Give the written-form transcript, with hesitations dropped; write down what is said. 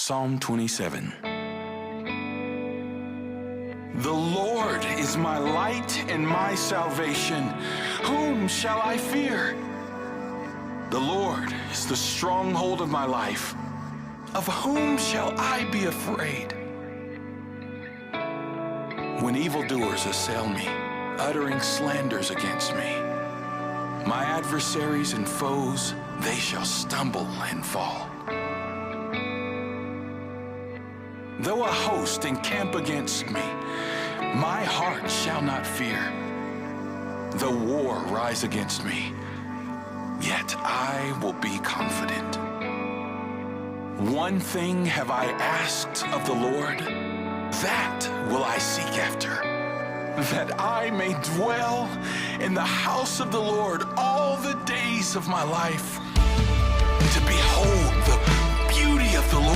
Psalm 27. The Lord is my light and my salvation. Whom shall I fear? The Lord is the stronghold of my life. Of whom shall I be afraid? When evildoers assail me, uttering slanders against me, my adversaries and foes, they shall stumble and fall. Though a host encamp against me, my heart shall not fear. Though war rise against me, yet I will be confident. One thing have I asked of the Lord, that will I seek after, that I may dwell in the house of the Lord all the days of my life, to behold the beauty of the Lord